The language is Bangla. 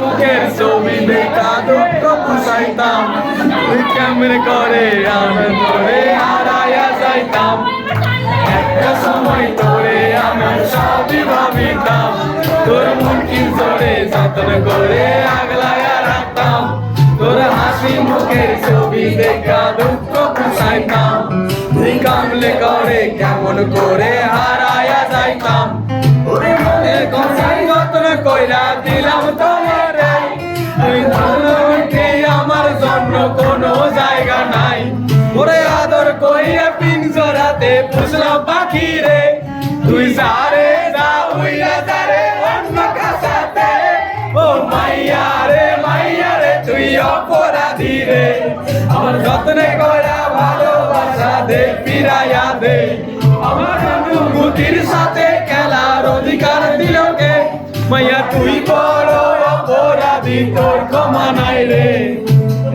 মুখের ছবি দেখা দুঃখ বুঝাইতাম তুই কেমন করে আমার তোরে হারাইয়া যাইতাম একটা সময় তোরে আমার সবই ভাবিতাম তোর মুখের জোরে যত্ন করে আগলাইয়া রাখতাম তোর হাসি মুখের ছবি দেখা দুঃখ বুঝাইতাম তুই কামলে করে কেমন করে হারাইয়া যাইতাম ওরে মনের কথাই যত্ন কইরা দিলাম তোমারে তুই ভালোকে আমার জন্য কোনো জায়গা নাই ওরে আদর কইরা পিঞ্জরাতে পুষলাম পাখি রে তুই যারে যা উইরা যারে অন্য কাছাতে ও মাইয়া রে তুই অপরাধী রে আমার যত্নে কইরা ভালোবাসা দে ফিরাইয়া দে আমার অনুভূতির সাথে খেলার অধিকার দিল কে মাইয়া তুই বড় অপরাধী তোর ক্ষমা নাই রে।